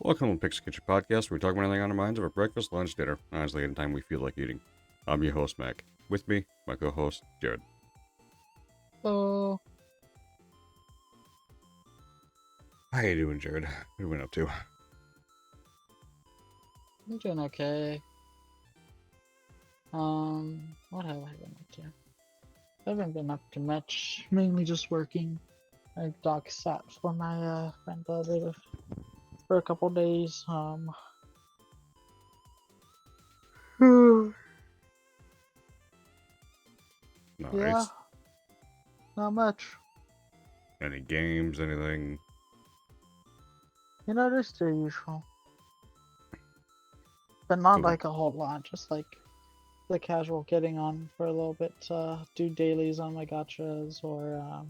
Welcome to Pixel Kitchen Podcast, where we talk about anything on our minds over breakfast, lunch, dinner, honestly, anytime we feel like eating. I'm your host, Mac. With me, my co-host, Jared. Oh, How you doing, Jared? What have you been up to? I'm doing okay. What have I been up to? I haven't been up to much. Mainly just working. I doc sat for my friend the other for a couple days. Yeah, Nice. not much. Any games, anything? Just the usual, but not Cool. like a whole lot. Just like the casual getting on for a little bit. Do dailies on my gotchas or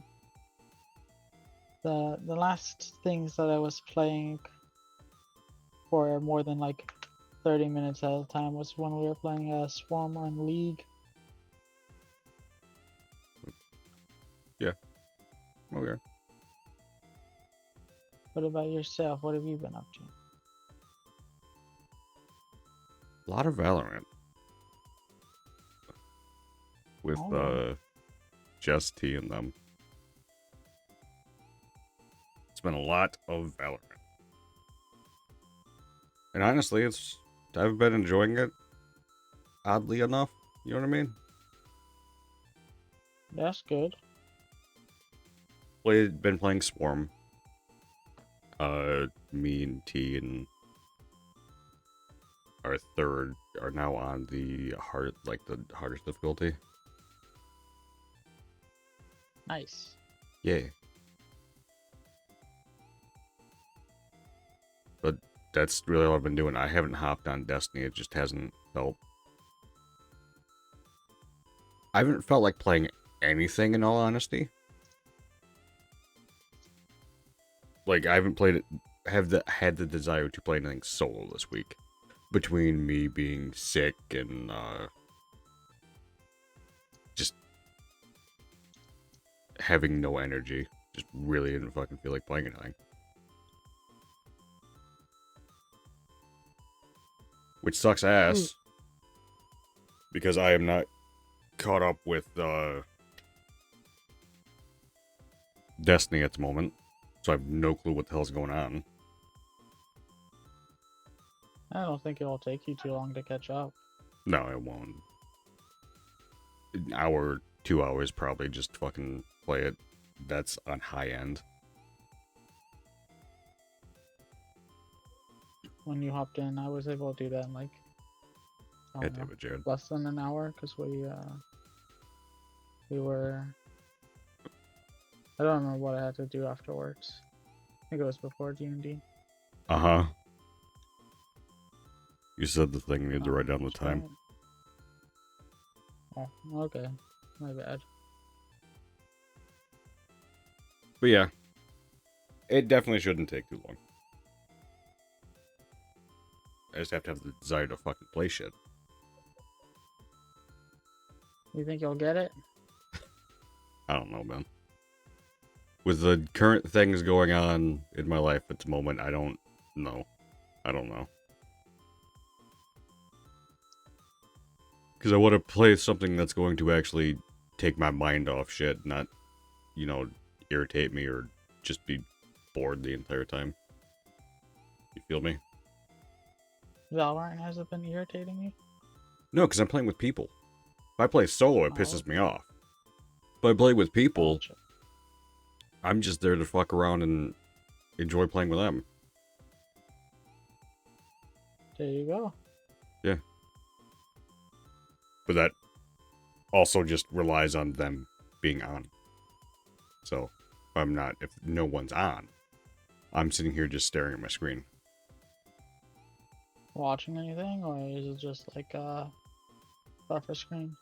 the last things that I was playing for more than like 30 minutes at a time was when we were playing Swarm on League. Yeah. Okay. What about yourself? What have you been up to? A lot of Valorant. With, Oh, Jess T and them. It's been a lot of Valorant. And honestly, I've been enjoying it, oddly enough. You know what I mean? that's good. Been playing Swarm. Me and T and our third are now on the hardest difficulty. Nice. Yay. But that's really all I've been doing. I haven't hopped on Destiny. It just hasn't felt. I haven't felt like playing anything in all honesty. Like I haven't played it. Had the desire to play anything solo this week. Between me being sick and just having no energy, just really didn't fucking feel like playing anything. Which sucks Ooh, ass because I am not caught up with Destiny at the moment, so I have no clue what the hell's going on. I don't think it'll take you too long to catch up. No, it won't. An hour, 2 hours, probably just fucking play it. That's on high end. When you hopped in, I was able to do that in like, I God don't damn know, it, Jared. less than an hour because we were, I don't remember what I had to do afterwards. I think it was before D&D. Uh huh. You said the thing you had to write down the That's time. right. Oh, okay. My bad. But yeah, it definitely shouldn't take too long. I just have to have the desire to fucking play shit. You think you'll get it? I don't know, man. With the current things going on in my life at the moment, I don't know. I don't know. Because I want to play something that's going to actually take my mind off shit, not, irritate me or just be bored the entire time. You feel me? Valorant hasn't been irritating you? No, because I'm playing with people. If I play solo, it Oh, pisses me off. If I play with people, gotcha. I'm just there to fuck around and enjoy playing with them. There you go. Yeah. But that also just relies on them being on. So, if no one's on, I'm sitting here just staring at my screen. Watching anything, or is it just like buffer screen?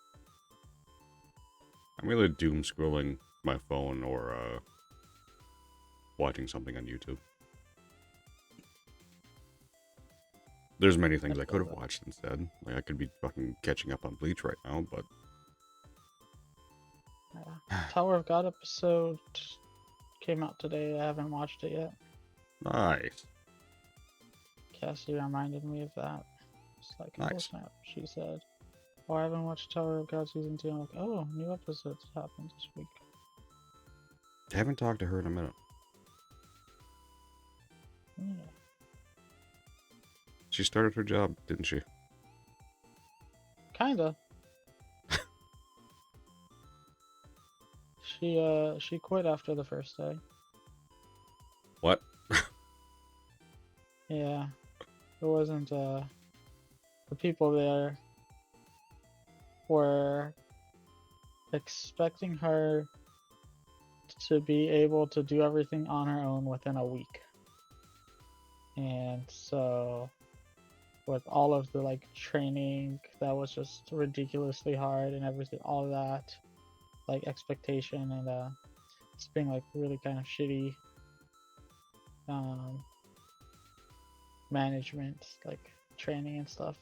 I'm either doom scrolling my phone or watching something on YouTube. There's many I things I could feel have that. watched instead. Like I could be fucking catching up on Bleach right now, but Yeah. Tower of God episode came out today. I haven't watched it yet. nice. Cassie reminded me of that. It's like, oh Nice. snap, she said. Oh, I haven't watched Tower of God season 2. I'm like, oh, new episodes happened this week. I haven't talked to her in a minute. Yeah. She started her job, didn't she? Kinda. She quit after the first day. What? Yeah. It wasn't the people there were expecting her to be able to do everything on her own within a week. And so with all of the like training that was just ridiculously hard and everything, all that like expectation and it's being like really kind of shitty management, like training and stuff.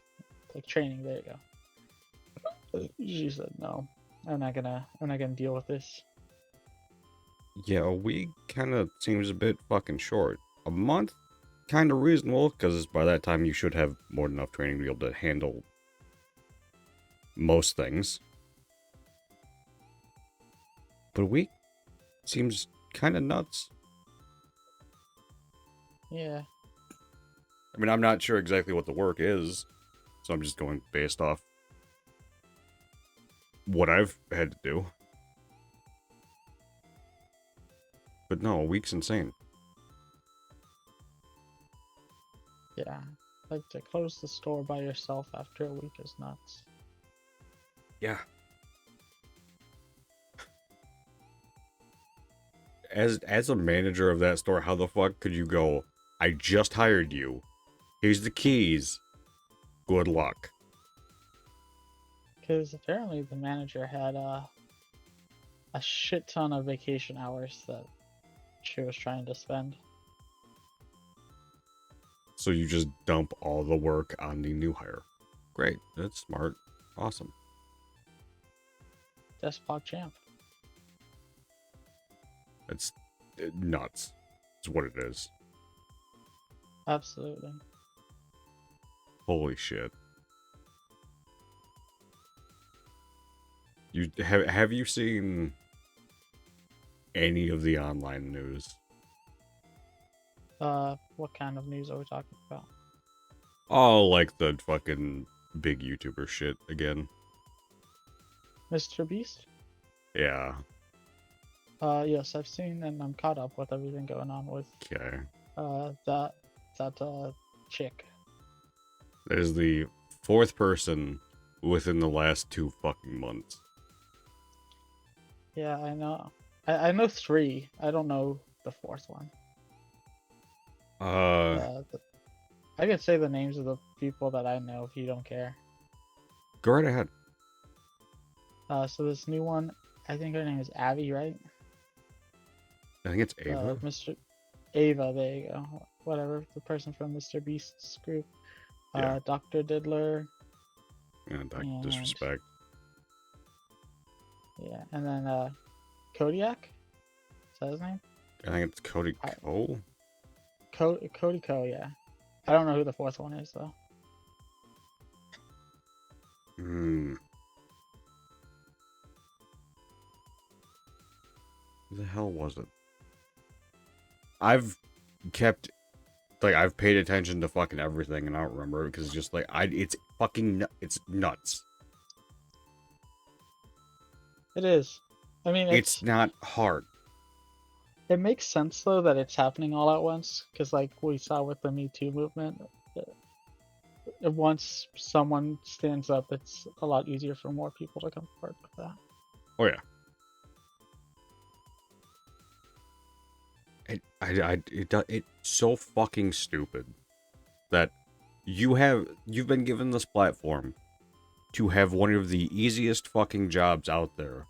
Like training, there you go. She said no. I'm not gonna deal with this. Yeah, a week kind of seems a bit fucking short. A month? Kind of reasonable, because by that time you should have more than enough training to be able to handle most things. But a week seems kind of nuts. Yeah. I mean, I'm not sure exactly what the work is, so I'm just going based off what I've had to do. But no, a week's insane. Yeah. Like to close the store by yourself after a week is nuts. Yeah. As a manager of that store, how the fuck could you go, I just hired you. Here's the keys. Good luck. Because apparently the manager had a shit ton of vacation hours that she was trying to spend. So you just dump all the work on the new hire. Great. That's smart. Awesome. Despot champ. It's nuts. It's what it is. Absolutely. Holy shit. You have you seen any of the online news? What kind of news are we talking about? Oh, like the fucking big YouTuber shit again. Mr. Beast? Yeah. Yes, I've seen and I'm caught up with everything going on with Okay. that chick. That is the fourth person within the last 2 fucking months. Yeah, I know. I know 3. I don't know the 4th one. I could say the names of the people that I know if you don't care. Go right ahead. So this new one, I think her name is Abby, right? I think it's Ava. Mr. Ava, there you go. Whatever, the person from Mr. Beast's group. Yeah. Dr. Diddler. And disrespect. Yeah, and then Kodiak? Is that his name? I think it's Cody Cole. Cody Ko, yeah. I don't know who the 4th one is though. Hmm. Who the hell was it? I've paid attention to fucking everything and I don't remember it because it's just like it's fucking it's nuts. It is. I mean, it's not hard. It makes sense though that it's happening all at once because, like we saw with the Me Too movement, once someone stands up, it's a lot easier for more people to come forward with that. Oh yeah. It's so fucking stupid that you've been given this platform to have one of the easiest fucking jobs out there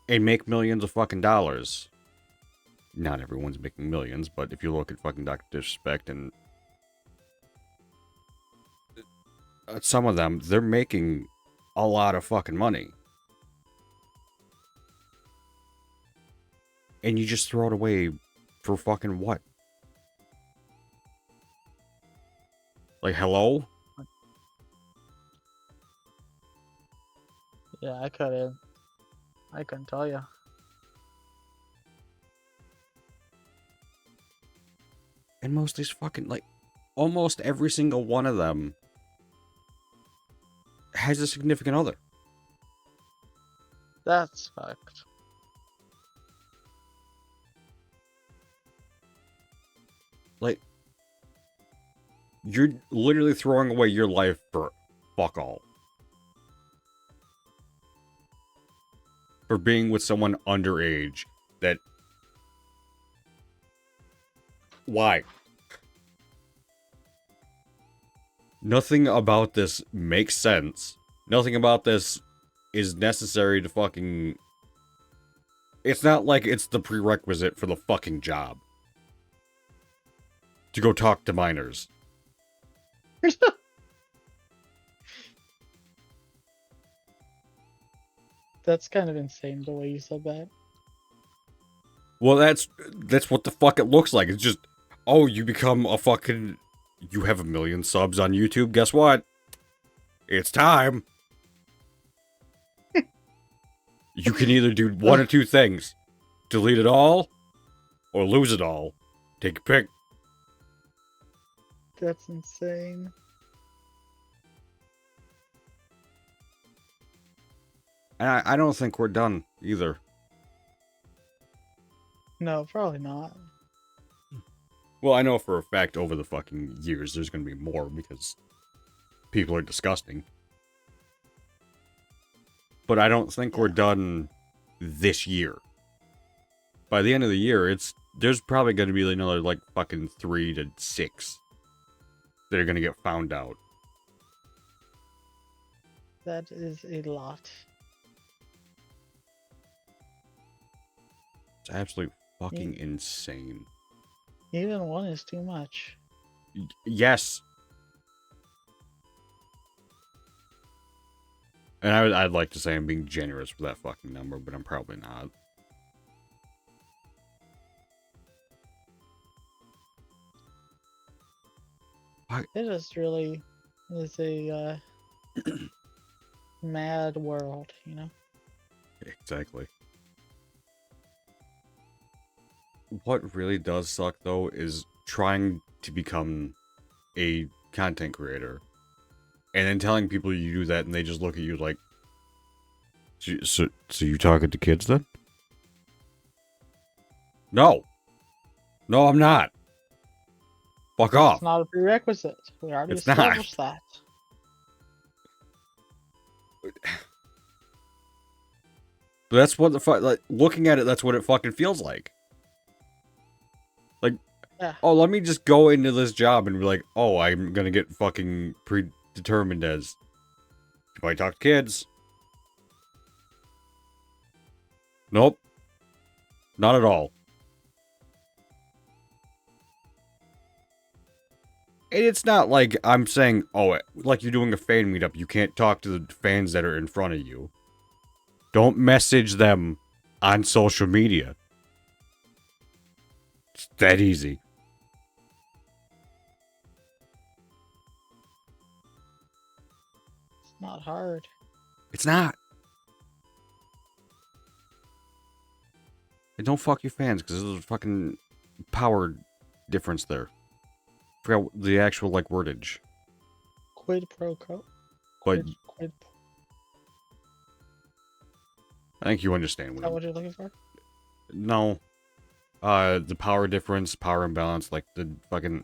and make millions of fucking dollars. Not everyone's making millions, but if you look at fucking Dr. Disrespect and some of them, they're making a lot of fucking money. And you just throw it away For fucking what? Like, hello? Yeah, I couldn't tell you. And most of these fucking, like, almost every single one of them has a significant other. That's fucked. Like, you're literally throwing away your life for fuck all. For being with someone underage that... Why? Nothing about this makes sense. Nothing about this is necessary to fucking... It's not like it's the prerequisite for the fucking job. To go talk to minors. That's kind of insane the way you said that. Well, that's what the fuck it looks like. It's just, oh, you become a fucking... You have 1 million subs on YouTube. Guess what? It's time. You can either do one or two things. Delete it all, or lose it all. Take a pick. That's insane. And I don't think we're done, either. No, probably not. Well, I know for a fact over the fucking years there's gonna be more, because people are disgusting. But I don't think we're done this year. By the end of the year, there's probably gonna be another, like, fucking 3 to 6 that are gonna get found out. That is a lot. It's absolutely fucking insane. Even one is too much. Yes. And I'd like to say I'm being generous with that fucking number, but I'm probably not. It just really is a mad world, you know? Exactly. What really does suck, though, is trying to become a content creator and then telling people you do that and they just look at you like, so you talking to kids then? No. No, I'm not. Fuck off. It's not a prerequisite. We already It's not. established that. But that's what the fuck, like, looking at it, that's what it fucking feels like. Like, Yeah. oh, let me just go into this job and be like, oh, I'm gonna get fucking predetermined as, do I talk to kids? Nope. Not at all. And it's not like I'm saying, oh, like you're doing a fan meetup, you can't talk to the fans that are in front of you. Don't message them on social media. It's that easy. It's not hard. It's not. And don't fuck your fans, because there's a fucking power difference there. Forgot the actual, like, wordage. Quid pro quo. But Quid. I think you understand Is what that what you're looking for? No. The power difference, power imbalance, like the fucking...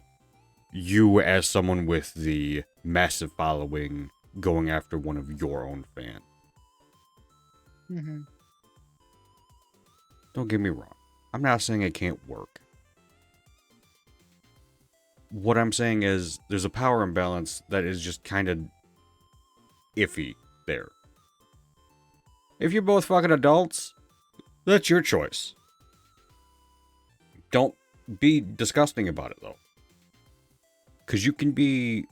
You as someone with the massive following going after one of your own fans. Mm-hmm. Don't get me wrong. I'm not saying it can't work. What I'm saying is there's a power imbalance that is just kind of iffy there. If you're both fucking adults, that's your choice. Don't be disgusting about it, though. Because you can be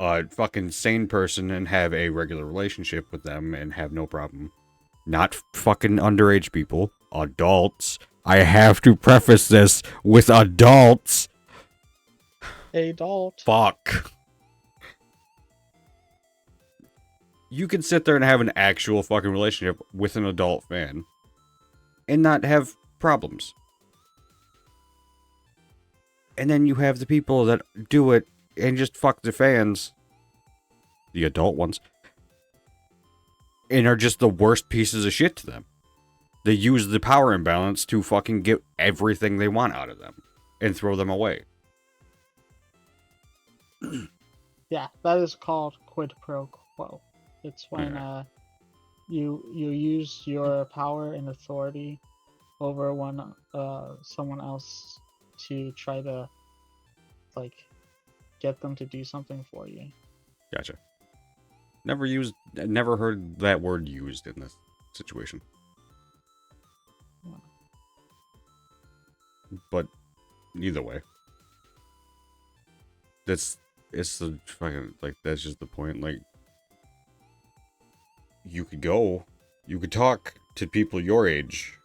a fucking sane person and have a regular relationship with them and have no problem. Not fucking underage people. Adults I have to preface this with adults. Adult. Fuck. You can sit there and have an actual fucking relationship with an adult fan and not have problems. And then you have the people that do it and just fuck the fans, the adult ones, and are just the worst pieces of shit to them. They use the power imbalance to fucking get everything they want out of them and throw them away. Yeah, that is called quid pro quo. It's when you use your power and authority over someone else to try to like get them to do something for you. Gotcha. Never heard that word used in this situation. Yeah. But either way, it's the fucking, like, that's just the point. Like, you could talk to people your age.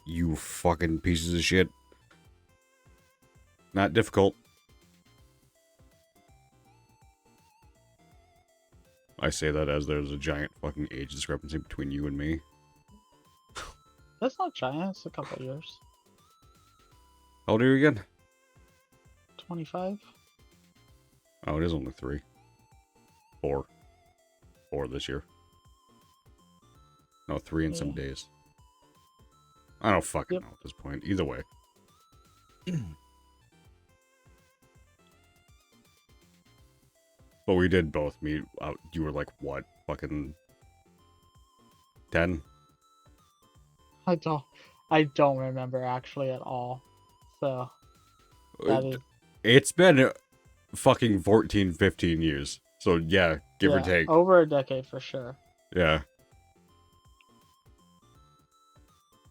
You fucking pieces of shit. Not difficult. I say that as there's a giant fucking age discrepancy between you and me. That's not giant, it's a couple of years. How old are you again? 25? Oh, it is only 3. 4 this year. No, 3 in some days. I don't fucking know at this point. Either way. But we did both meet out. You were like, what? Fucking 10? I don't remember actually at all. So that is, It's been fucking 14, 15 years. So yeah, give or take. over a decade for sure. Yeah.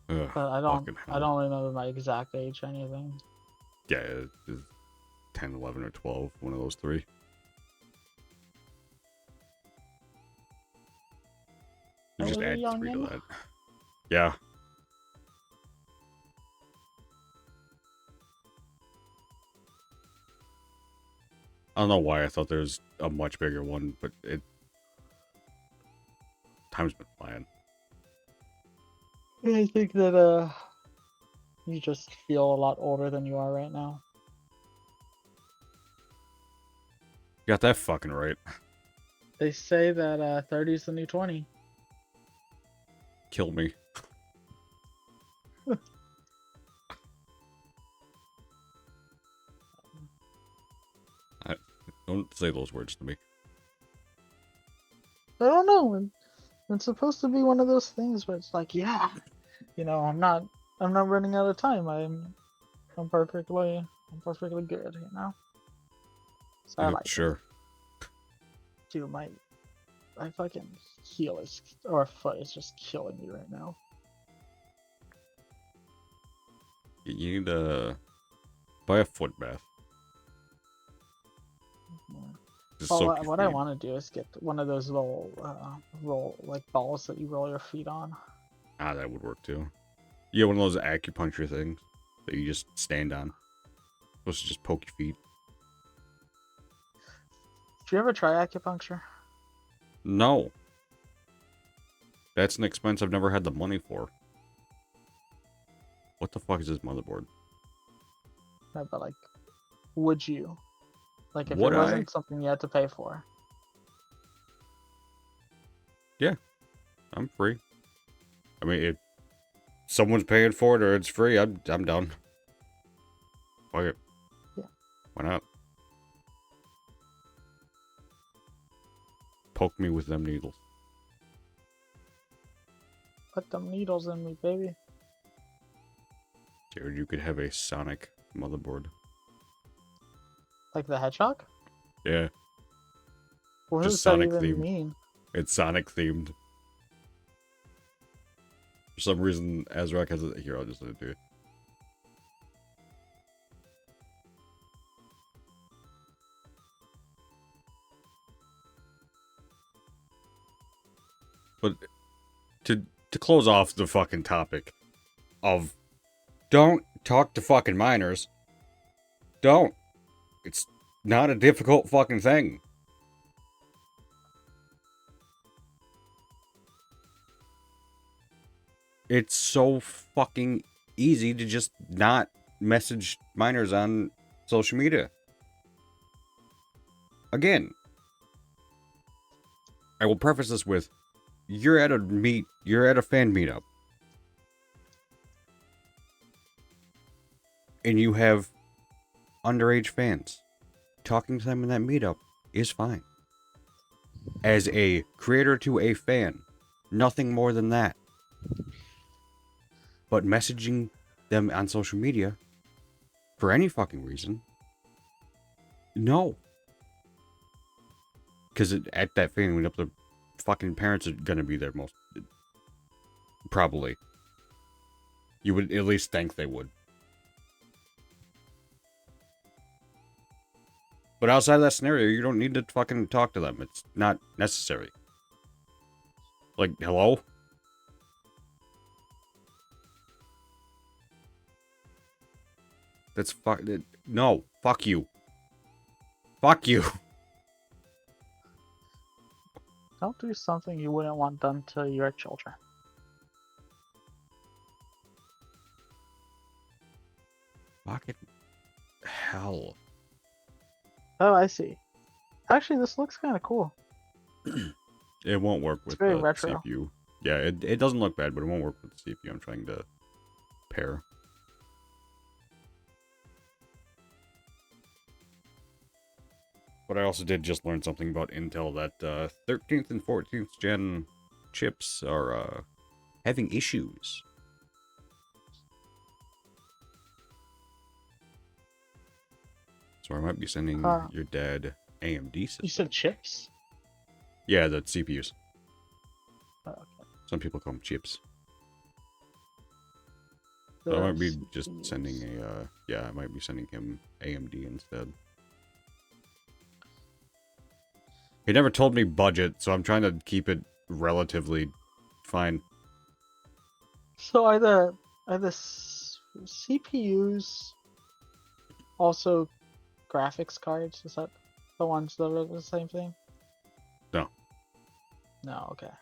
Ugh, But I don't remember my exact age or anything. Yeah, it's 10, 11, or 12. One of those 3. You just add 3 to that. Yeah. I don't know why I thought there was a much bigger one, but time's been flying. I think that you just feel a lot older than you are right now. You got that fucking right. They say that 30 is the new 20. Kill me. Don't say those words to me. I don't know. It's supposed to be one of those things where it's like, yeah, I'm not running out of time. I'm perfectly good, So I like sure. Dude, my fucking heel or foot is just killing me right now. You need to buy a foot bath. Well, what I want to do is get one of those little balls that you roll your feet on. Ah, that would work too. You have one of those acupuncture things that you just stand on. Supposed to just poke your feet. Did you ever try acupuncture? No. That's an expense I've never had the money for. What the fuck is this motherboard? No, but like, would you? Like, if Would it wasn't something you had to pay for. Yeah, I'm free. I mean, if someone's paying for it or it's free, I'm down. Fuck it. Yeah. Why not? Poke me with them needles. Put them needles in me, baby. Jared, you could have a Sonic motherboard. Like the hedgehog? Yeah. What Just does Sonic that even themed. mean? It's Sonic themed. For some reason, Azrak has it. Here, I'll just send it to you. But to close off the fucking topic of don't talk to fucking minors. Don't. It's not a difficult fucking thing. It's so fucking easy to just not message minors on social media. Again, I will preface this with, you're at a fan meetup. And you have underage fans. Talking to them in that meetup is fine. As a creator to a fan, nothing more than that. But messaging them on social media, for any fucking reason, no. Because at that fan meetup, the fucking parents are gonna be there most... Probably. You would at least think they would. But outside of that scenario, you don't need to fucking talk to them. It's not necessary. Like, hello? That's no, fuck you. Fuck you. Don't do something you wouldn't want done to your children. Fucking hell. Oh, I see. Actually, this looks kind of cool. It won't work with very the retro. CPU. Yeah, it doesn't look bad, but it won't work with the CPU I'm trying to pair. But I also did just learn something about Intel, that 13th and 14th gen chips are having issues. So I might be sending your dad AMD systems. You said chips? Yeah, the CPUs. Oh, okay. Some people call them chips. The So I might be just CPUs. sending a, yeah, I might be sending him AMD instead. He never told me budget, so I'm trying to keep it relatively fine. So are the CPUs also graphics cards? Is that the ones that are the same thing? No. No, okay.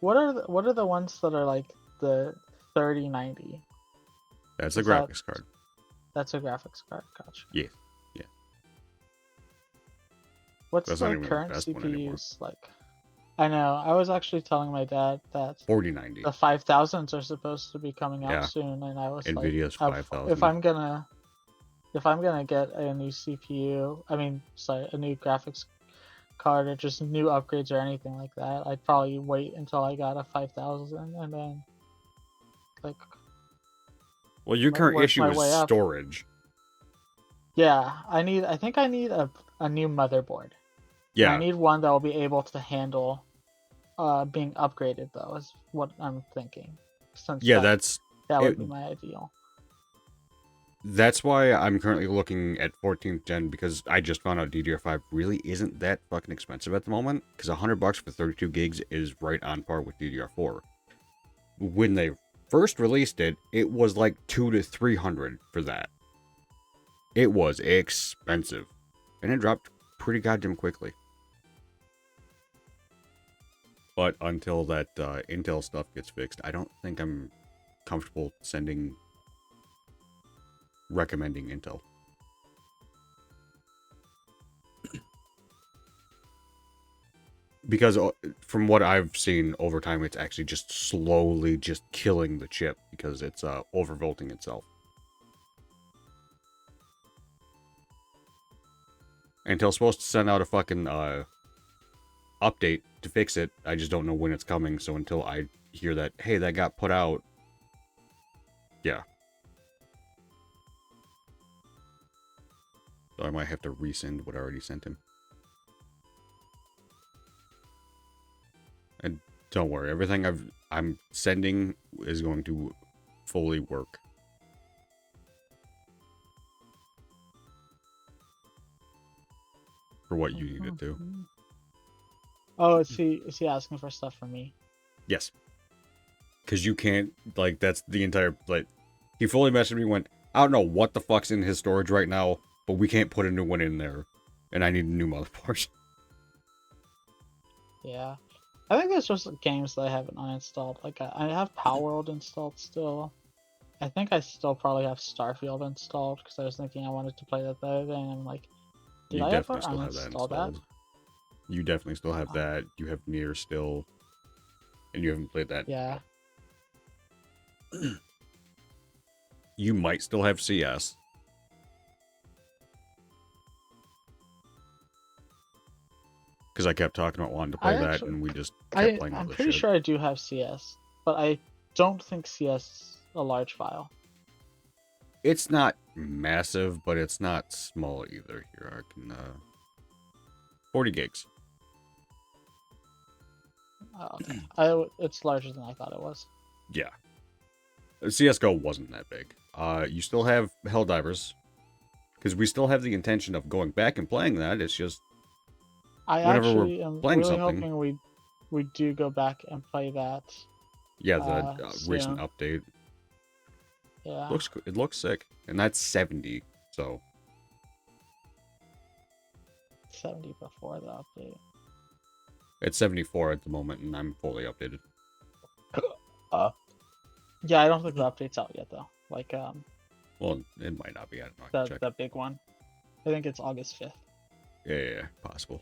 What are the ones that are like the 3090? That's a Is that- graphics card. That's a graphics card. Gotcha. Yes. Yeah. What's That's not the even the current best one anymore. CPUs like? I know. I was actually telling my dad that 4090. the 5000s are supposed to be coming out Yeah. soon, and I was NVIDIA's like, 5000. if I'm gonna get a new CPU, I mean, sorry, a new graphics card or just new upgrades or anything like that, I'd probably wait until I got a 5000 and then like. Well, your current work issue my is way up. storage. Yeah, I think I need a new motherboard. Yeah. I need one that will be able to handle being upgraded, though, is what I'm thinking. Since Yeah, that would it- be my ideal. That's why I'm currently looking at 14th gen, because I just found out DDR5 really isn't that fucking expensive at the moment. Because $100 for 32 gigs is right on par with DDR4. When they first released it, it was like $200 to $300 for that. It was expensive, and it dropped pretty goddamn quickly. But until that Intel stuff gets fixed, I don't think I'm comfortable recommending Intel. Because from what I've seen over time, it's actually just slowly just killing the chip because it's overvolting itself. Intel's supposed to send out a fucking update to fix it. I just don't know when it's coming, so until I hear that, hey, that got put out, yeah. So I might have to resend what I already sent him. And don't worry, everything I'm sending is going to fully work. For what you need it to. Oh, is he asking for stuff from me? Yes. Because you can't, like, that's the entire, like, he fully messaged me, went, I don't know what the fuck's in his storage right now, but we can't put a new one in there. And I need a new motherboard. Yeah. I think there's just games that I haven't uninstalled. Like I have Power World installed still. I think I still probably have Starfield installed because I was thinking I wanted to play that the other day, and I'm like, did You I ever definitely still have that uninstall that? installed. You definitely still have that. You have Nier still. And you haven't played that Yeah. yet. You might still have CS. Because I kept talking about wanting to play that, and we just kept playing I'm other pretty shit. sure I do have CS, but I don't think CS is a large file. It's not massive, but it's not small either. Here, I can, 40 gigs. Oh, okay. It's larger than I thought it was. Yeah. CSGO wasn't that big. You still have Helldivers. Because we still have the intention of going back and playing that. It's just, I whenever we're actually am playing really something. hoping we do go back and play that. Yeah, the recent soon. update. Yeah. It looks sick. And that's 70, so. 70 before the update. It's 74 at the moment, and I'm fully updated. Yeah, I don't think the update's out yet though. Like Well, it might not be. I don't know. I can check. the big one. I think it's August 5th. Yeah, possible.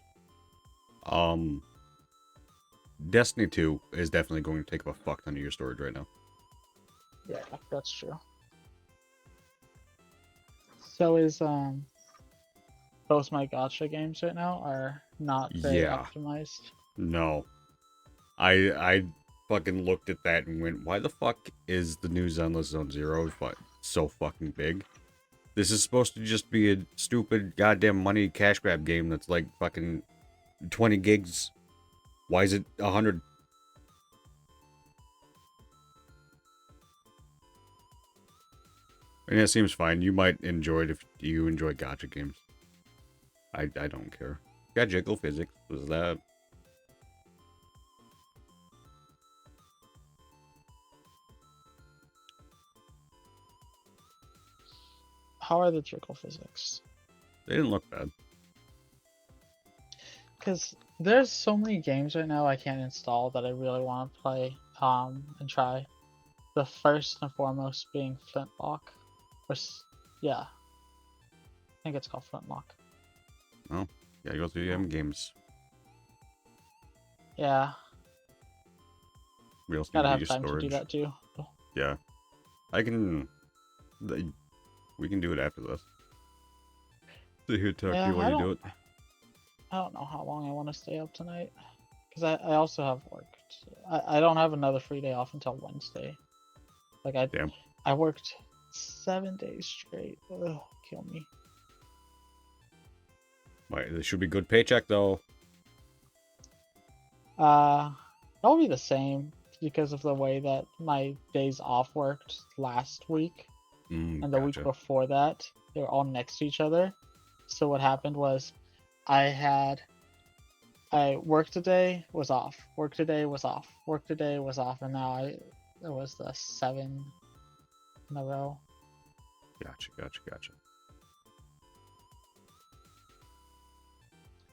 Destiny 2 is definitely going to take up a fuck ton of your storage right now. Yeah, that's true. So is both my gacha games right now are not very optimized. No. I fucking looked at that and went, why the fuck is the new Zenless Zone Zero so fucking big? This is supposed to just be a stupid goddamn money cash grab game that's like fucking 20 gigs. Why is it 100? And it seems fine. You might enjoy it if you enjoy gacha games. I don't care. Got jiggle physics. Was that? How are the trickle physics? They didn't look bad. Because there's so many games right now I can't install that I really want to play and try. The first and foremost being Flintlock. Yeah. I think it's called Flintlock. Oh, yeah, you go through the games. Yeah. We also Gotta need have use time storage. to do that too. Yeah. I can... We can do it after this. Sit here, talk to you while you do it. I don't know how long I want to stay up tonight. Because I also have work. I don't have another free day off until Wednesday. Like I worked 7 days straight. Ugh, kill me. Right, this should be good paycheck though. That'll be the same because of the way that my days off worked last week. And the week before that, they were all next to each other. So what happened was I worked today, was off, worked today, was off, worked today, was off, and now it was the 7 in a row. Gotcha.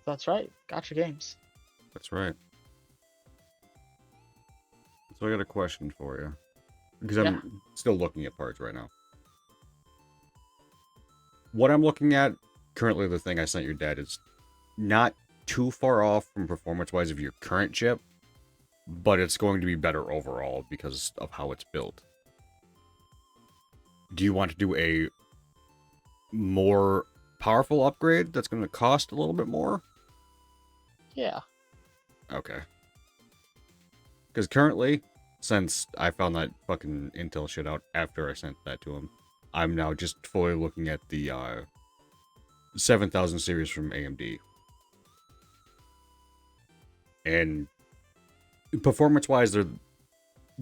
That's right, gotcha games. That's right. So I got a question for you. Because I'm still looking at parts right now. What I'm looking at, currently the thing I sent your dad is not too far off from performance-wise of your current chip, but it's going to be better overall because of how it's built. Do you want to do a more powerful upgrade that's going to cost a little bit more? Yeah. Okay. Because currently, since I found that fucking Intel shit out after I sent that to him, I'm now just fully looking at the 7000 series from AMD. And performance-wise, they're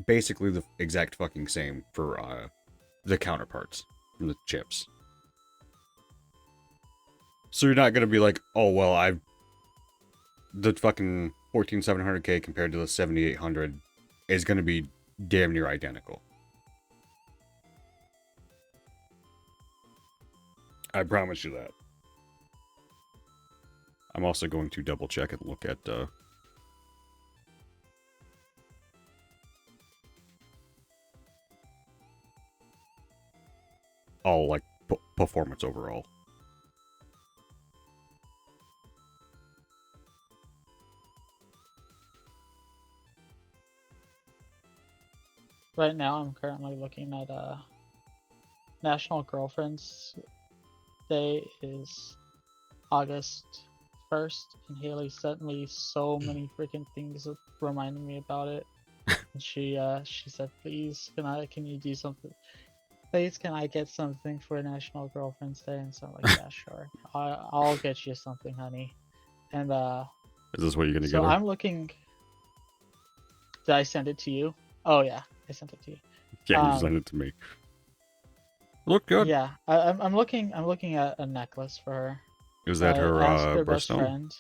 basically the exact fucking same for the counterparts from the chips. So you're not going to be like, oh, well, the fucking 14700K compared to the 7800 is going to be damn near identical. I promise you that. I'm also going to double check and look at all like performance overall. Right now, I'm currently looking at National Girlfriends Day is August 1st, and Haley sent me so many freaking things reminding me about it. And she said, "Please, can you do something? Please, can I get something for National Girlfriends Day?" And so I'm like, "Yeah, sure. I'll get you something, honey." And Is this what you're gonna so get her? I'm looking. Did I send it to you? Oh yeah, I sent it to you. Yeah, you sent it to me. Look good. Yeah, I'm looking at a necklace for her. Is So that I her asked her best birthstone? friend.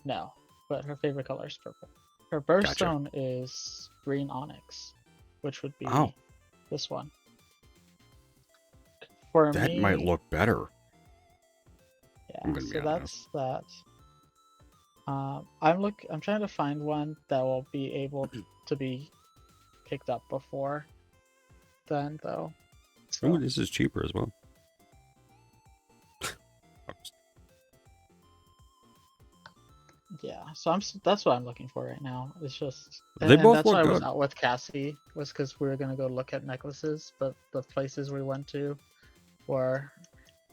No, but her favorite color is purple. Her Gotcha. birthstone is green onyx, which would Oh, be this one. For that might me, look better. I'm yeah. gonna be So honest. that's that. I'm trying to find one that will be able to be picked up before then, though. Ooh, So this is cheaper as well. yeah, so that's what I'm looking for right now. It's just, They and both that's look why I was good. out with Cassie, was because we were gonna go look at necklaces, but the places we went to were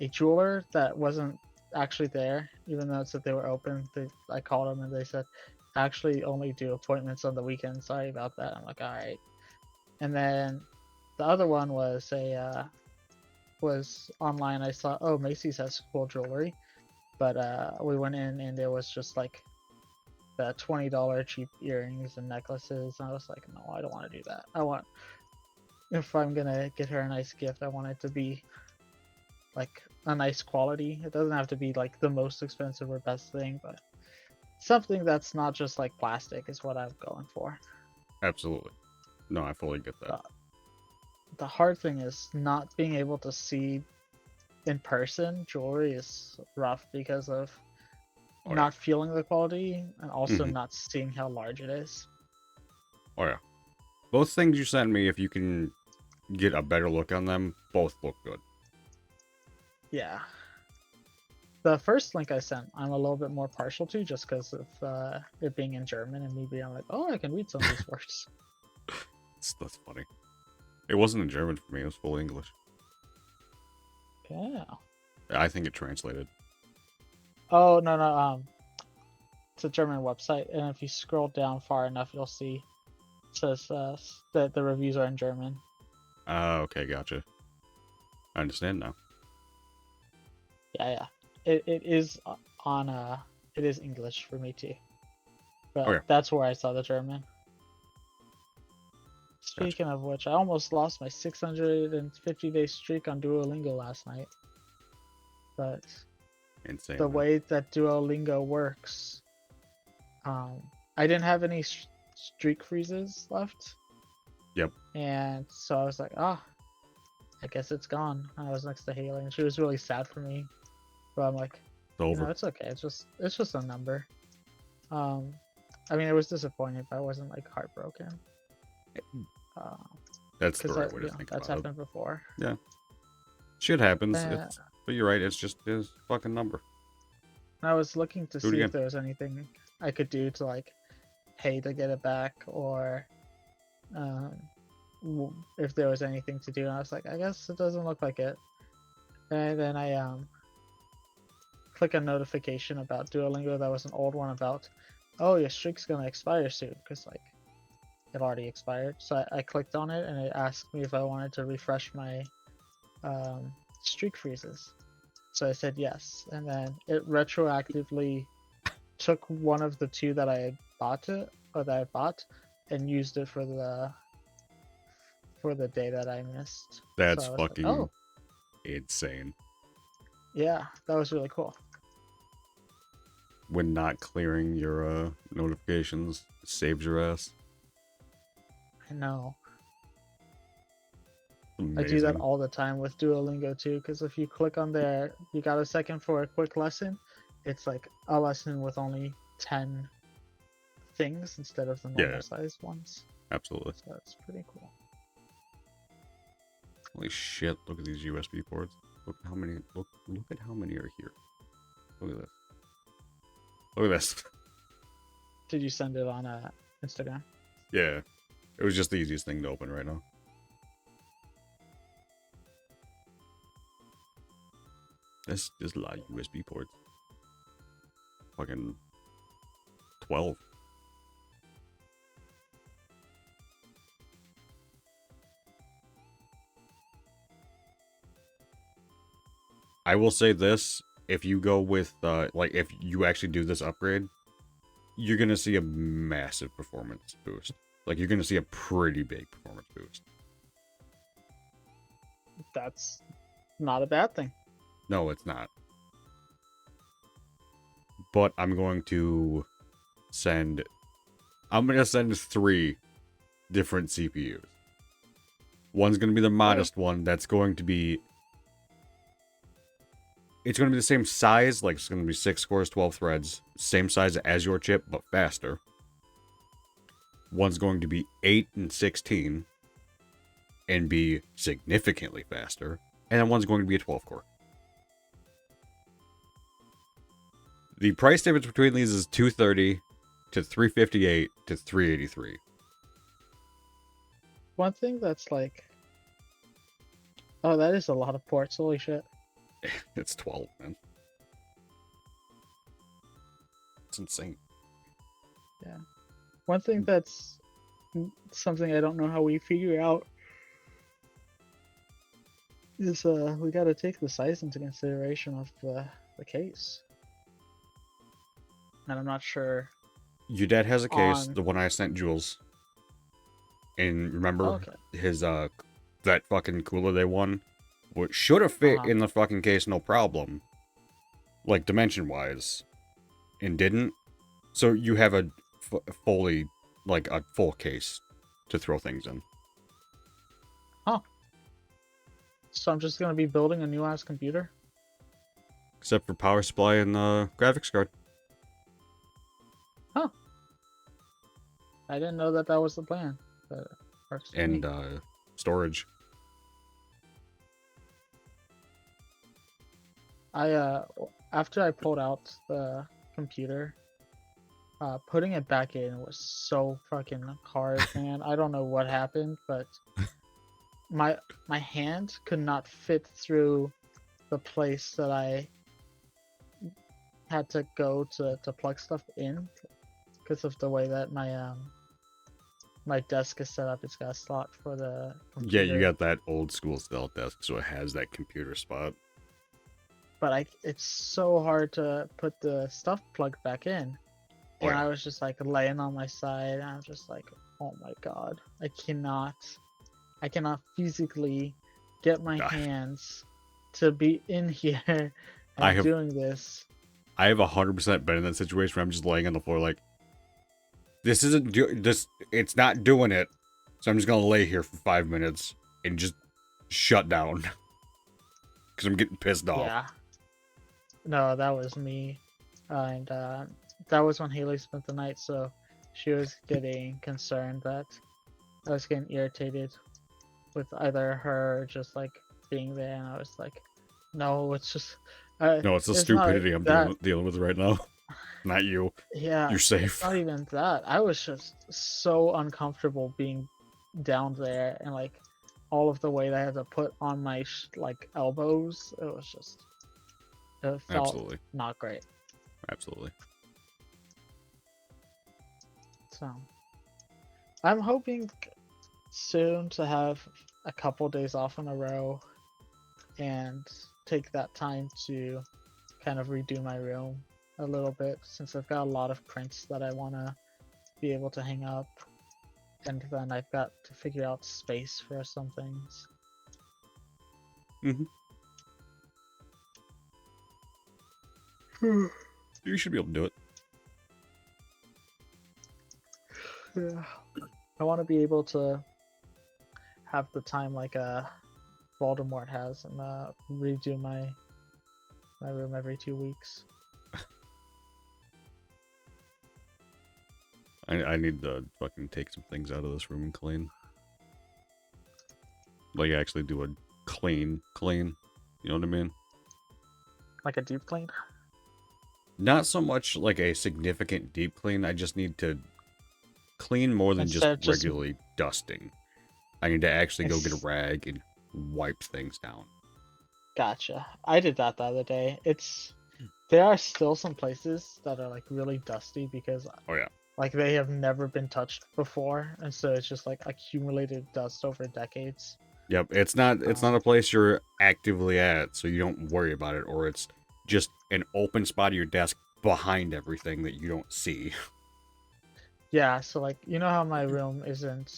a jeweler that wasn't actually there, even though it said they were open. I called them and they said, actually only do appointments on the weekend. Sorry about that. I'm like, all right. And then the other one was online. I saw, oh, Macy's has cool jewelry, but we went in and there was just like the $20 cheap earrings and necklaces. And I was like, no, I don't want to do that. If I'm gonna get her a nice gift, I want it to be like a nice quality. It doesn't have to be like the most expensive or best thing, but something that's not just like plastic is what I'm going for. Absolutely. No, I fully get that. The, the hard thing is not being able to see in person jewelry is rough because of Oh yeah. not feeling the quality and also Mm-hmm. not seeing how large it is. Oh yeah. Both things you sent me, if you can get a better look on them, both look good. Yeah. The first link I sent, I'm a little bit more partial to just because of it being in German and me being like, oh, I can read some of these words. That's funny. It wasn't in German for me. It was full English. Yeah. I think it translated. Oh, no, no. It's a German website, and if you scroll down far enough, you'll see it says that the reviews are in German. Okay, gotcha. I understand now. Yeah, yeah. It is on it is English for me too, but Okay, that's where I saw the German. gotcha. Speaking of which, I almost lost my 650-day streak on Duolingo last night, but Insane, the man. way that Duolingo works, I didn't have any streak freezes left, Yep, and so I was like, ah, oh, I guess it's gone. I was next to Haley, and she was really sad for me. But I'm like, it's over. it's okay. It's just a number. Um, I mean, it was disappointing, but I wasn't like heartbroken. That's the Because right way to think that's about it. happened before. Yeah, shit happens. And But you're right. It's just his fucking number. I was looking to Do it see if again. there was anything I could do to like pay to get it back, or um, if there was anything to do. And I was like, I guess it doesn't look like it. And then I click a notification about Duolingo that was an old one about, oh, your streak's gonna expire soon, because like it already expired. So I clicked on it and it asked me if I wanted to refresh my streak freezes. So I said yes, and then it retroactively took one of the two that I had bought and used it for the day that I missed. So That's I was like, fucking oh insane. yeah, that was really cool. When not clearing your notifications saves your ass. I know. I do that Amazing. all the time with Duolingo too, because if you click on there, you got a second for a quick lesson, it's like a lesson with only 10 things instead of the normal Yeah, sized ones. absolutely. So that's pretty cool. Holy shit! Look at these USB ports. Look at how many. Look at how many are here. Look at this. Look at this. Did you send it on Instagram? Yeah, it was just the easiest thing to open right now. There's a lot of USB ports. Fucking 12. I will say this, if you go with, like, if you actually do this upgrade, you're going to see a massive performance boost. Like, you're going to see a pretty big performance boost. That's not a bad thing. No, it's not. But I'm going to send 3 different CPUs. One's going to be the modest one. That's going to be... It's going to be the same size. Like, it's going to be 6 cores, 12 threads. Same size as your chip, but faster. One's going to be 8 and 16. And be significantly faster. And then one's going to be a 12 core. The price difference between these is $230 to $358 to $383. One thing that's like, oh, that is a lot of ports. Holy shit. It's 12, man. It's insane. Yeah. One thing that's something I don't know how we figure out is we got to take the size into consideration of the case. And I'm not sure. Your dad has a case, On... the one I sent Jules. And remember his that fucking cooler they won? What should have fit in the fucking case no problem. Like dimension wise. And didn't. So you have a fully, like a full case to throw things in. Huh. So I'm just gonna be building a new ass computer? Except for power supply and graphics card. Huh. I didn't know that that was the plan. But works for And me. storage. After I pulled out the computer, putting it back in was so fucking hard, man. I don't know what happened, but my hand could not fit through the place that I had to go to plug stuff in because of the way that my desk is set up. It's got a slot for the computer. Yeah, you got that old school style desk, so it has that computer spot. But it's so hard to put the stuff plugged back in. And I was just like laying on my side, and I was just like, oh my god, I cannot physically get my hands to be in here and doing this. I have 100% been in that situation where I'm just laying on the floor like, this isn't it's not doing it. So I'm just gonna lay here for 5 minutes and just shut down. Because I'm getting pissed off. Yeah. No, that was me. And that was when Haley spent the night, so she was getting concerned that I was getting irritated with either her just like being there, and I was like, no, it's just... no, it's the stupidity I'm dealing with right now. Not you. Yeah. You're safe. It's not even that. I was just so uncomfortable being down there, and like all of the weight I had to put on my like elbows. It was just... It felt Absolutely not great. Absolutely. So, I'm hoping soon to have a couple days off in a row and take that time to kind of redo my room a little bit, since I've got a lot of prints that I want to be able to hang up, and then I've got to figure out space for some things. Mm-hmm. You should be able to do it. Yeah. I want to be able to have the time like Voldemort has and redo my room every 2 weeks. I need to fucking take some things out of this room and clean. Like, actually do a clean. You know what I mean? Like a deep clean? Not so much like a significant deep clean. I just need to clean more than just Instead of just regularly dusting. I need to actually go get a it's rag and wipe things down. gotcha. I did that the other day. There are still some places that are like really dusty because Oh yeah. like they have never been touched before, and so it's just like accumulated dust over decades. Yep, it's not a place you're actively at, so you don't worry about it, or it's just an open spot of your desk behind everything that you don't see. Yeah, so like you know how my room isn't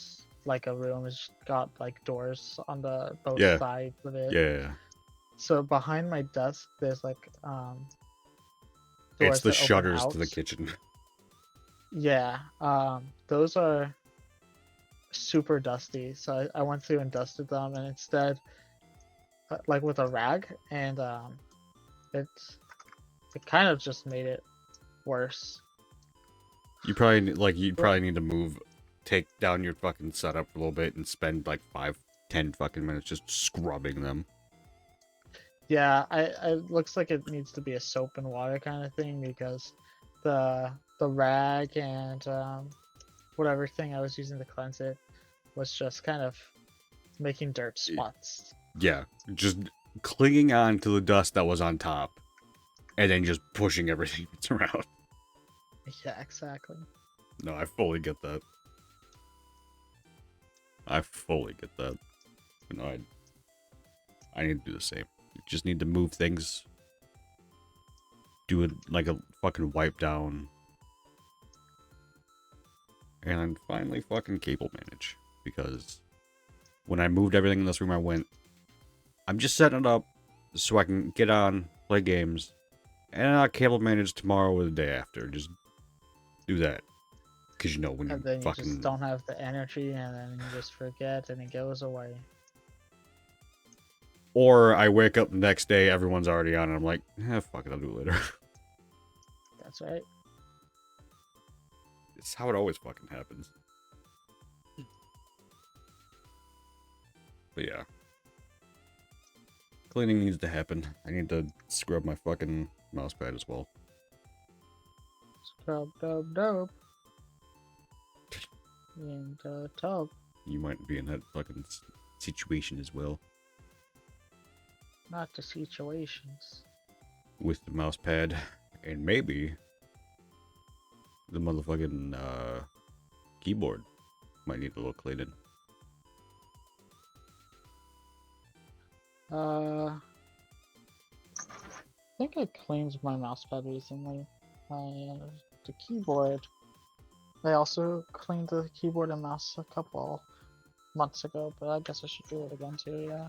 like a room, it's got like doors on the both Yeah. sides of it. Yeah. So behind my desk there's like It's doors the that open shutters to out. the kitchen. Yeah, those are super dusty. So I went through and dusted them, and instead, like with a rag, and it it kind of just made it worse. You probably need to take down your fucking setup a little bit and spend like 5, 10 fucking minutes just scrubbing them. Yeah, I looks like it needs to be a soap and water kind of thing because the rag and whatever thing I was using to cleanse it was just kind of making dirt spots. Yeah, just clinging on to the dust that was on top, and then just pushing everything that's around. Yeah, exactly. No, I fully get that. I fully get that. You know, I need to do the same. You just need to move things. Do it like a fucking wipe down. And then finally fucking cable manage. Because when I moved everything in this room, I'm just setting it up so I can get on, play games, and I'll cable manage tomorrow or the day after. Just do that. Because you know, when And you then you fucking... just don't have the energy, and then you just forget, and it goes away. Or I wake up the next day, everyone's already on, and I'm like, fuck it, I'll do it later. That's right. It's how it always fucking happens. But yeah. Cleaning needs to happen. I need to scrub my fucking mouse pad as well. Scrub dub dub. In the tub. You might be in that fucking situation as well. Not the situations. With the mouse pad. And maybe the motherfucking keyboard might need a little cleaning. I think I cleaned my mousepad recently. The keyboard. I also cleaned the keyboard and mouse a couple months ago, but I guess I should do it again too, yeah.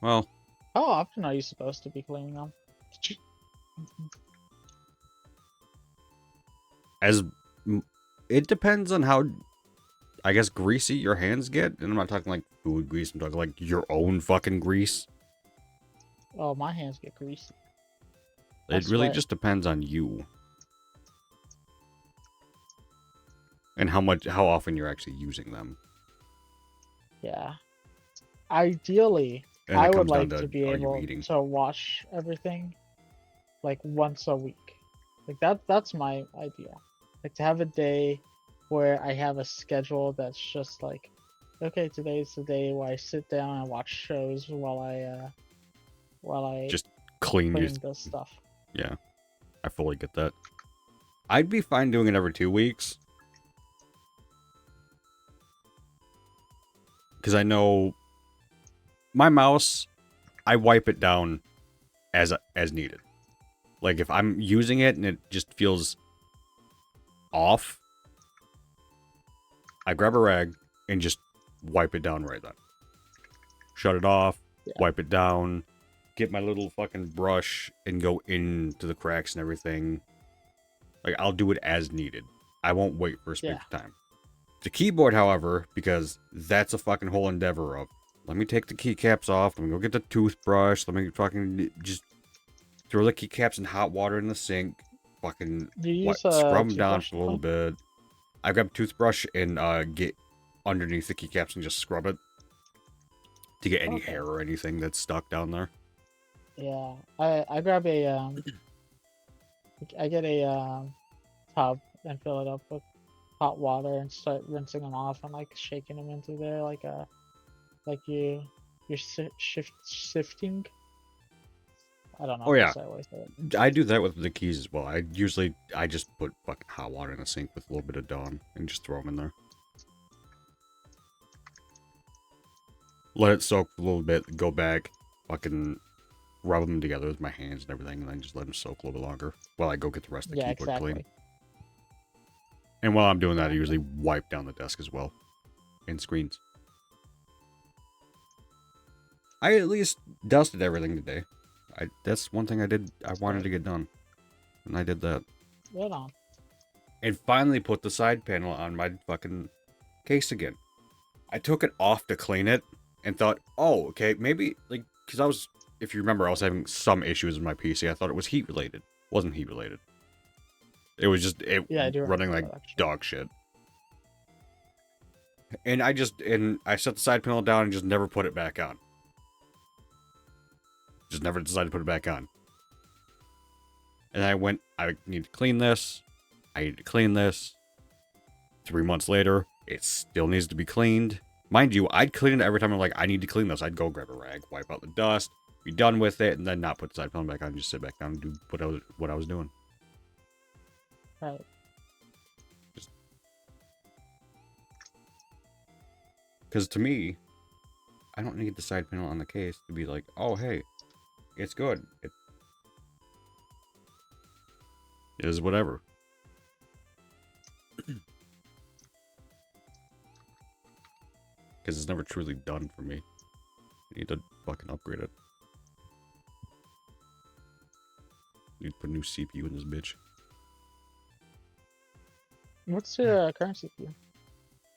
Well, how often are you supposed to be cleaning them? It depends on how, I guess, greasy your hands get. And I'm not talking like food grease, I'm talking like your own fucking grease. Oh, my hands get greasy. It really just depends on you. And how often you're actually using them. Yeah. Ideally, and I would like to be able to wash everything like once a week. Like that's my idea. Like to have a day where I have a schedule that's just like, okay, today's the day where I sit down and watch shows while I just clean the stuff. Yeah, I fully get that. I'd be fine doing it every 2 weeks. Because I know my mouse, I wipe it down as needed. Like if I'm using it and it just feels off, I grab a rag and just wipe it down right then. Shut it off, wipe it down, get my little fucking brush and go into the cracks and everything. Like, I'll do it as needed. I won't wait for a Yeah. specific time. The keyboard, however, because that's a fucking whole endeavor of, let me take the keycaps off, let me go get the toothbrush, let me fucking just throw the keycaps in hot water in the sink, fucking Do you use a scrub them down toothbrush for to a little clean? bit. I grab a toothbrush and get underneath the keycaps and just scrub it to get any Okay. hair or anything that's stuck down there. Yeah. I grab a I get a tub and fill it up with hot water and start rinsing them off and like shaking them into there like you're sifting. I don't know Oh if yeah, that's the right way to say it. I do that with the keys as well. I just put fucking hot water in the sink with a little bit of Dawn and just throw them in there. Let it soak for a little bit, go back, fucking rub them together with my hands and everything, and then just let them soak a little bit longer while I go get the rest of the Yeah, keyboard clean. exactly. And while I'm doing that, I usually wipe down the desk as well and screens. I at least dusted everything today. That's one thing I wanted to get done, and I did that. Right on. And finally put the side panel on my fucking case again. I took it off to clean it and thought, oh, okay, maybe, like, because if you remember, I was having some issues with my PC. I thought it was heat related. It wasn't heat related. It was just Yeah, I do running like remember that, actually. dog shit. And I set the side panel down and just never put it back on. Just never decided to put it back on. And I need to clean this. I need to clean this. 3 months later, it still needs to be cleaned. Mind you, I'd clean it every time I'm like, I need to clean this. I'd go grab a rag, wipe out the dust, be done with it, and then not put the side panel back on, just sit back down and do what I was doing. Right. Because to me, I don't need the side panel on the case to be like, oh, hey, it's good. It is whatever. Because it's never truly done for me. I need to fucking upgrade it. Need to put a new CPU in this bitch. What's your current CPU?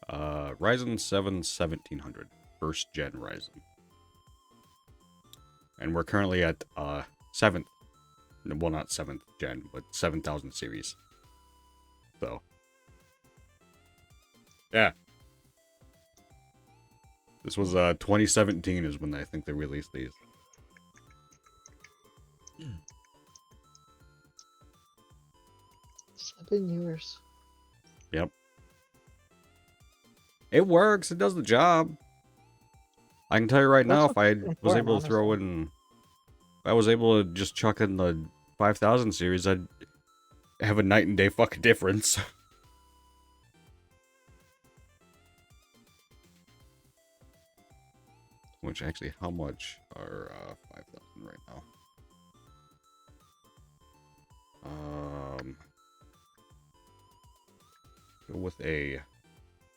Ryzen 7 1700. First gen Ryzen. And we're currently at 7th. Well, not 7th gen, but 7000 series. So. Yeah. This was 2017 is when I think they released these. 7 years. Yep. It works. It does the job. I can tell you right now, if I was able to throw in... If I was able to just chuck in the 5000 series, I'd have a night and day fucking difference. Which actually, how much are 5,000 right now? Go with a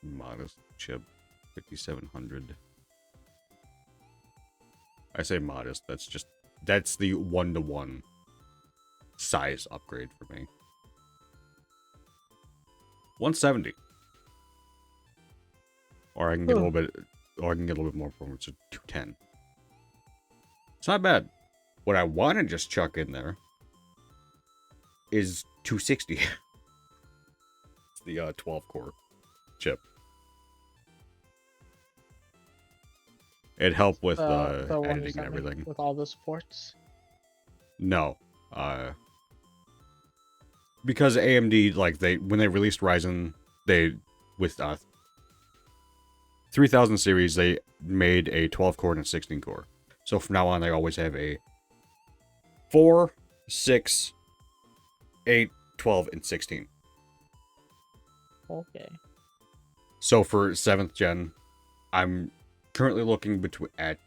modest chip, 5700. I say modest. That's the 1-to-1 size upgrade for me. 170. Or I can get a little bit. Or I can get a little bit more performance, so 210. It's not bad. What I want to just chuck in there is 260. It's the 12-core chip. It helped with The one you editing and sent me everything. with all the supports. No. Because AMD, like, when they released Ryzen, with 3000 series, they made a 12-core and a 16-core. So from now on, they always have a 4, 6, 8, 12, and 16. Okay. So for 7th gen, I'm currently looking at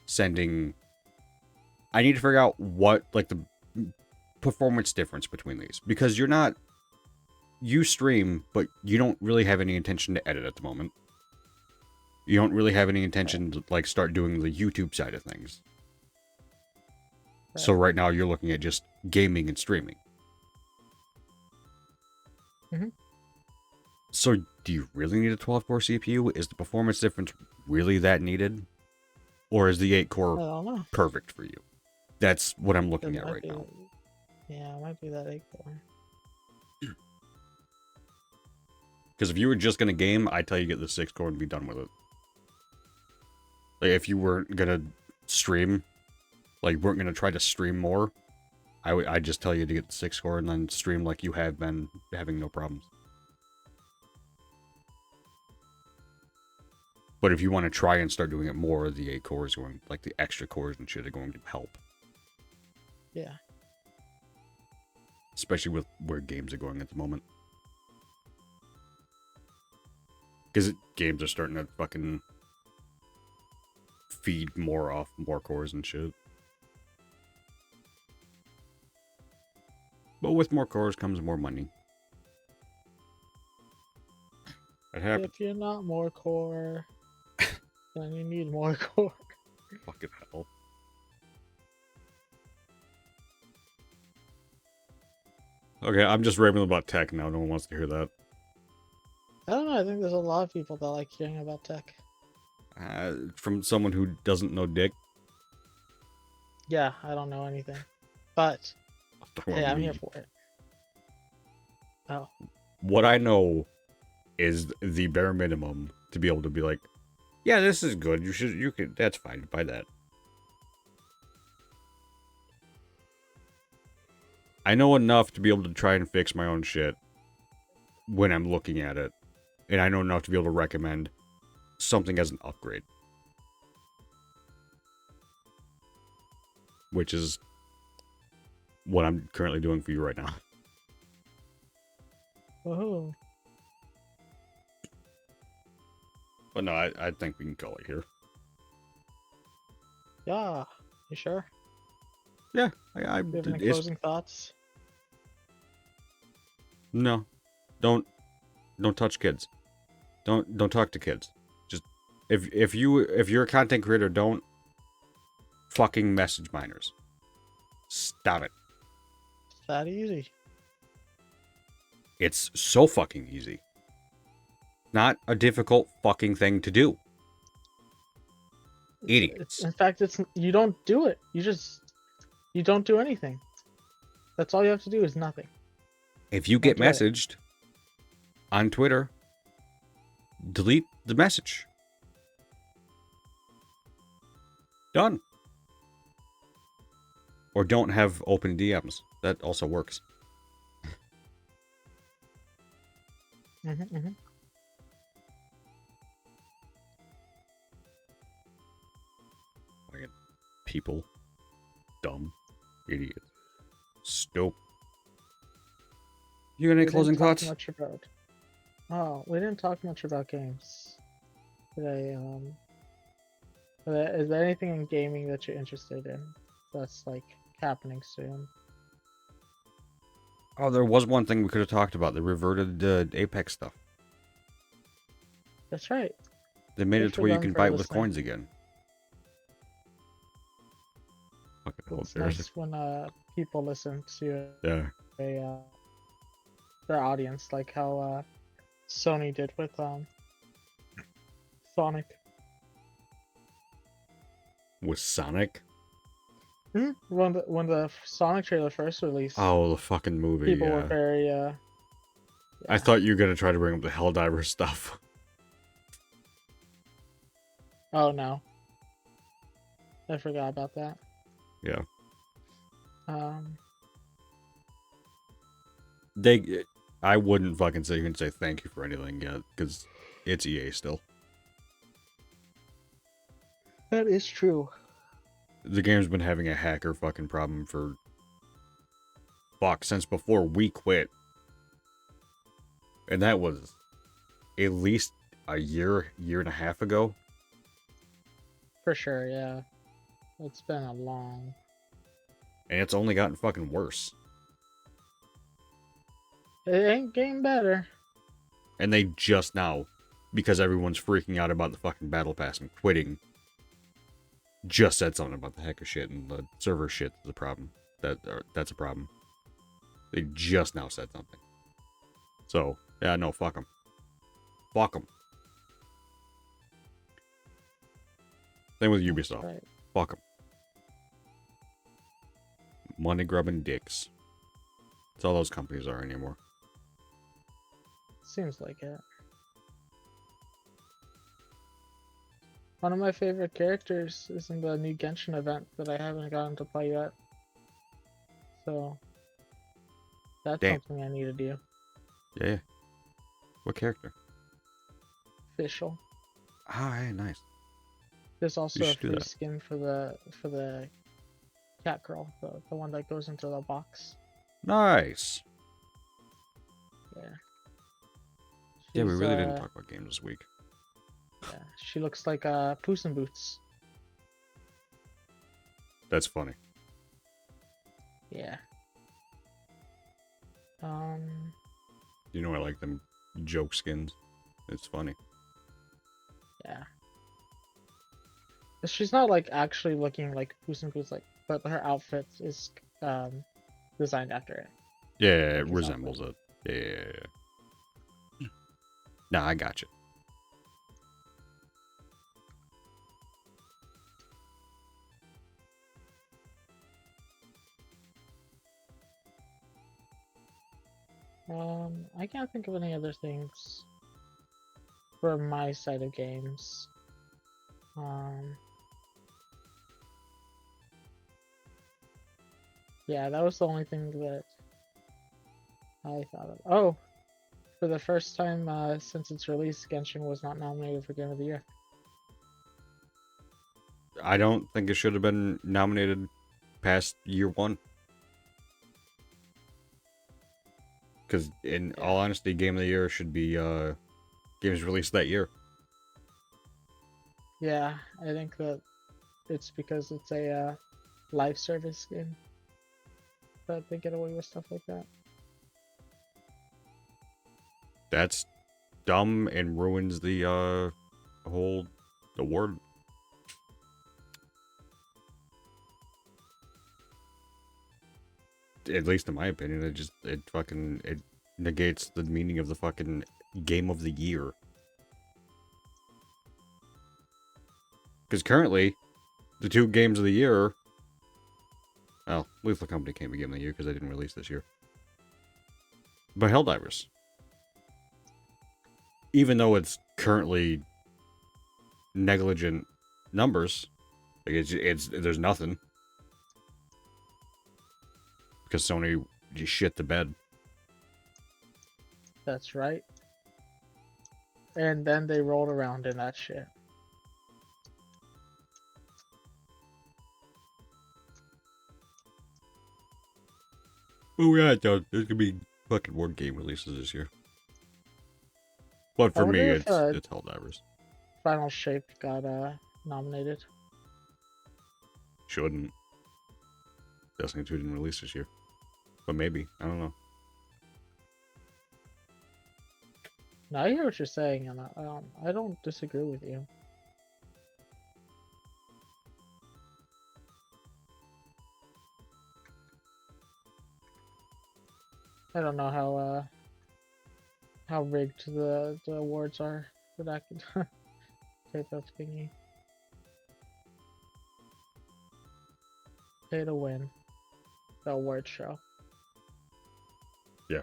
sending... I need to figure out what, like, the performance difference between these. Because you stream, but you don't really have any intention to edit at the moment. You don't really have any intention to, like, start doing the YouTube side of things. So right now you're looking at just gaming and streaming. Mm-hmm. So, do you really need a 12-core CPU? Is the performance difference really that needed? Or is the 8-core I don't know. perfect for you? That's what I'm It looking at might right be. now. Yeah, it might be that 8-core. Because if you were just going to game, I'd tell you get the 6-core and be done with it. Like, if you weren't going to stream, like, weren't going to try to stream more, I'd just tell you to get the 6-core and then stream like you have been, having no problems. But if you want to try and start doing it more, the 8-core is going, like, the extra cores and shit are going to help. Yeah. Especially with where games are going at the moment. Because games are starting to fucking feed more off more cores and shit. But with more cores comes more money. It happens. If you're not more core, then you need more core. Fucking hell. Okay, I'm just rambling about tech now. No one wants to hear that. I don't know. I think there's a lot of people that like hearing about tech. From someone who doesn't know dick. Yeah, I don't know anything, but hey, I'm here for it. Oh, What I know is the bare minimum to be able to be like, yeah, this is good. You could, that's fine. Buy that. I know enough to be able to try and fix my own shit when I'm looking at it. And I know enough to be able to recommend something as an upgrade. Which is what I'm currently doing for you right now. woohoo! But no, I think we can call it here. Yeah, you sure? Yeah, Do you have any it's, closing thoughts? no, don't touch kids. Don't talk to kids. Just if you're a content creator, don't fucking message minors. Stop it. It's that easy. It's so fucking easy. Not a difficult fucking thing to do. Idiots. In fact, it's you don't do it. You don't do anything. That's all you have to do is nothing. If you get messaged on Twitter, delete the message. Done. Or don't have open DMs. That also works. Mm-hmm. Fucking people. Dumb. Idiots. Stupid. You got any closing thoughts? We didn't talk much about games today. Is there anything in gaming that you're interested in that's like happening soon? Oh, there was one thing we could have talked about. They reverted the Apex stuff. That's right. They made Good it to for where you them can for buy it with listening. coins again. Fucking hell, It's there's nice when people listen to yeah. their audience, like how Sony did with Sonic. With Sonic? When the Sonic trailer first released, Oh, the fucking movie, people yeah. were very I thought you were gonna try to bring up the Helldiver stuff. Oh no. I forgot about that. Yeah. I wouldn't fucking sit here and say thank you for anything yet, because it's EA still. That is true. The game's been having a hacker fucking problem for since before we quit. And that was at least a year and a half ago. For sure, yeah. It's been a long. And it's only gotten fucking worse. It ain't getting better. And they just now, because everyone's freaking out about the fucking battle pass and quitting, just said something about the hacker shit and the server shit is a problem. That's a problem. They just now said something. So, yeah, no, fuck them. Fuck them. Same with Ubisoft. Right. Fuck them. Money grubbing dicks. That's all those companies are anymore. Seems like it. One of my favorite characters is in the new Genshin event that I haven't gotten to play yet. So that's Damn. something I need to do. Yeah. What character? Official. Ah, hey, nice. There's also a should do free that. skin for the cat girl, the one that goes into the box. Nice. Yeah. Yeah, we She's, really didn't talk about games this week. Yeah, she looks like Puss in Boots. That's funny. Yeah. You know I like them joke skins. It's funny. Yeah. She's not like actually looking like Puss in Boots, like, but her outfit is designed after it. Yeah, Like it his resembles it. Yeah. Nah, I got you. I can't think of any other things for my side of games. Yeah, that was the only thing that I thought of. Oh, for the first time since its release, Genshin was not nominated for Game of the Year. I don't think it should have been nominated past year one. Because in all honesty, Game of the Year should be games released that year. Yeah, I think that it's because it's a live service game that they get away with stuff like that. That's dumb and ruins the whole award. At least in my opinion, it negates the meaning of the fucking Game of the Year. Because currently, the two games of the year. Well, Lethal Company can't be Game of the Year because they didn't release this year. But Helldivers, even though it's currently negligent numbers, like it's there's nothing because Sony just shit the bed. That's right. And then they rolled around in that shit. Oh yeah, there's gonna be fucking more game releases this year. But I for me, wonder if it's Helldivers. Final Shape got nominated. Shouldn't. Destiny 2 didn't release this year. But maybe. I don't know. Now I hear what you're saying, and I don't disagree with you. I don't know how rigged the awards are for that type of thingy. Pay to win the award show. Yeah.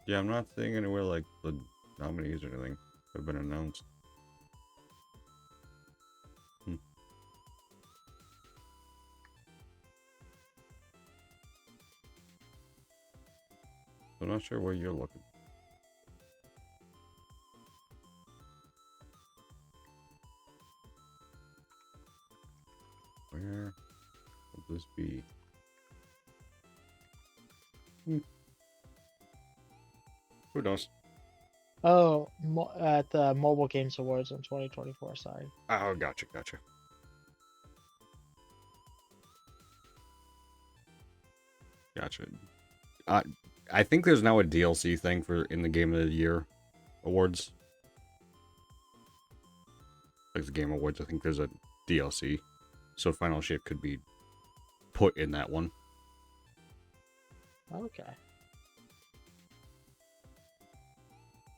Yeah, I'm not seeing anywhere like the nominees or anything have been announced. I'm not sure where you're looking. Where will this be? Who knows? Oh, at the Mobile Games Awards in 2024. Sorry. Oh, gotcha. Gotcha. I think there's now a DLC thing for in the Game of the Year awards. Like the Game Awards, I think there's a DLC So final shit could be put in that one. Okay.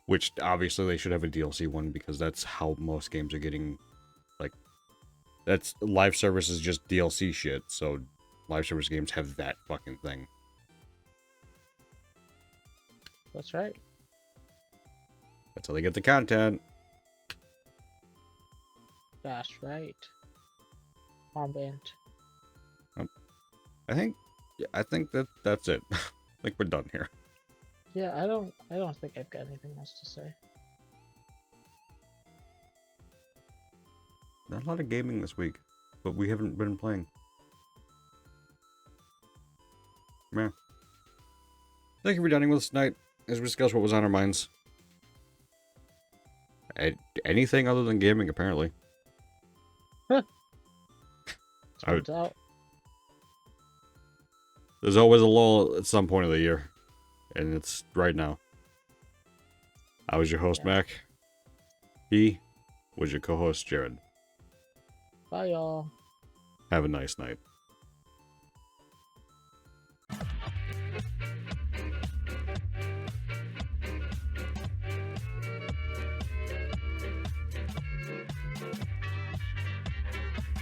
Which obviously they should have a DLC one because that's how most games are getting, like, that's live service is just DLC shit. So live service games have that fucking thing. That's right. That's how they get the content. That's right. Armband. I think that's it. I think we're done here. Yeah, I don't think I've got anything else to say. Not a lot of gaming this week, but we haven't been playing. Yeah. Thank you for dining with us tonight as we discuss what was on our minds. Anything other than gaming, apparently. Turns out. There's always a lull at some point of the year, and it's right now. I was your host, Yeah. Mac. He was your co-host, Jared. Bye, y'all. Have a nice night.